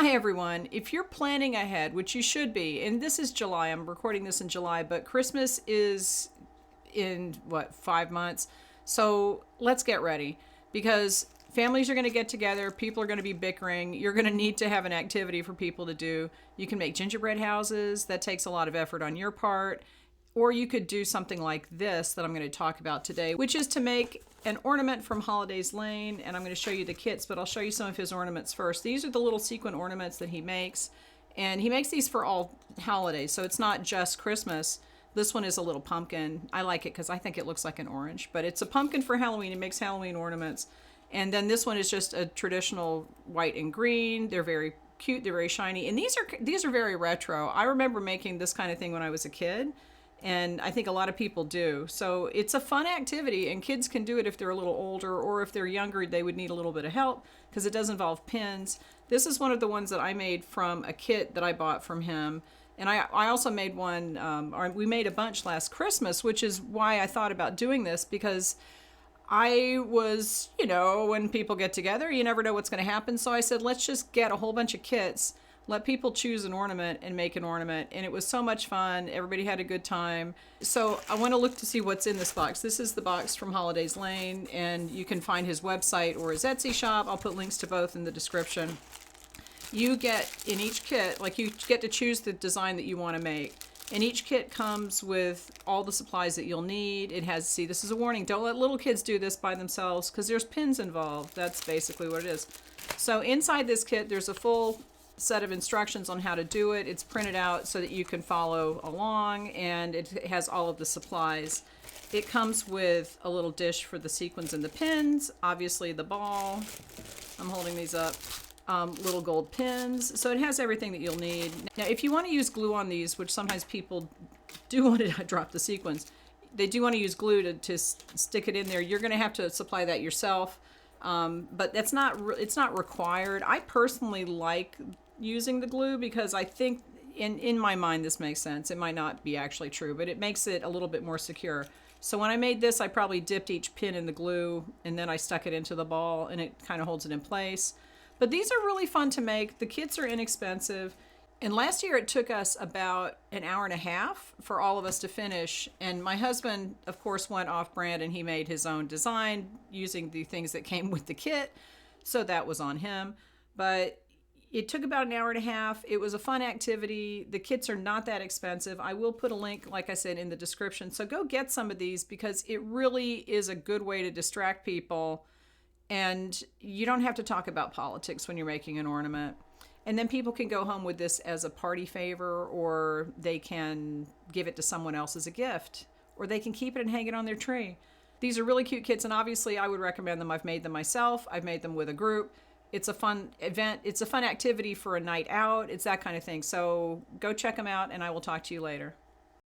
Hi everyone. If you're planning ahead, which you should be, and this is July, I'm recording this in July, but Christmas is in what, 5 months? So let's get ready because families are going to get together, people are going to be bickering, you're going to need to have an activity for people to do. You can make gingerbread houses, that takes a lot of effort on your part. Or you could do something like this that I'm going to talk about today, which is to make an ornament from Holidays Lane. And I'm going to show you the kits, but I'll show you some of his ornaments first. These are the little sequin ornaments that he makes. And he makes these for all holidays, so it's not just Christmas. This one is a little pumpkin. I like it because I think it looks like an orange, but it's a pumpkin for Halloween. He makes Halloween ornaments. And then this one is just a traditional white and green. They're very cute. They're very shiny. And these are very retro. I remember making this kind of thing when I was a kid. And I think a lot of people do. So it's a fun activity, and kids can do it if they're a little older, or if they're younger, they would need a little bit of help because it does involve pins. This is one of the ones that I made from a kit that I bought from him. And I also made one, or we made a bunch last Christmas, which is why I thought about doing this, because I was, when people get together, you never know what's going to happen. So I said, let's just get a whole bunch of kits, let people choose an ornament and make an ornament. And it was so much fun. Everybody had a good time. So I want to look to see what's in this box. This is the box from Holidays Lane, and you can find his website or his Etsy shop. I'll put links to both in the description. You get in each kit, you get to choose the design that you want to make. And each kit comes with all the supplies that you'll need. It has, see, this is a warning. Don't let little kids do this by themselves because there's pins involved. That's basically what it is. So inside this kit, there's a full set of instructions on how to do it. It's printed out so that you can follow along, and it has all of the supplies. It comes with a little dish for the sequins and the pins, obviously the ball. I'm holding these up. Little gold pins. So it has everything that you'll need. Now, if you want to use glue on these, which sometimes people do want to drop the sequins, they do want to use glue to stick it in there. You're going to have to supply that yourself. But it's not required. I personally like using the glue because I think in my mind this makes sense. It might not be actually true, but it makes it a little bit more secure. So when I made this, I probably dipped each pin in the glue and then I stuck it into the ball, and it kind of holds it in place. But these are really fun to make. The kits are inexpensive. And last year it took us about an hour and a half for all of us to finish. And my husband, of course, went off brand and he made his own design using the things that came with the kit. So that was on him. But it took about an hour and a half. It was a fun activity. The kits are not that expensive. I will put a link, like I said, in the description. So go get some of these because it really is a good way to distract people. And you don't have to talk about politics when you're making an ornament. And then people can go home with this as a party favor, or they can give it to someone else as a gift, or they can keep it and hang it on their tree. These are really cute kits, and obviously I would recommend them. I've made them myself. I've made them with a group. It's a fun event. It's a fun activity for a night out. It's that kind of thing. So go check them out, and I will talk to you later.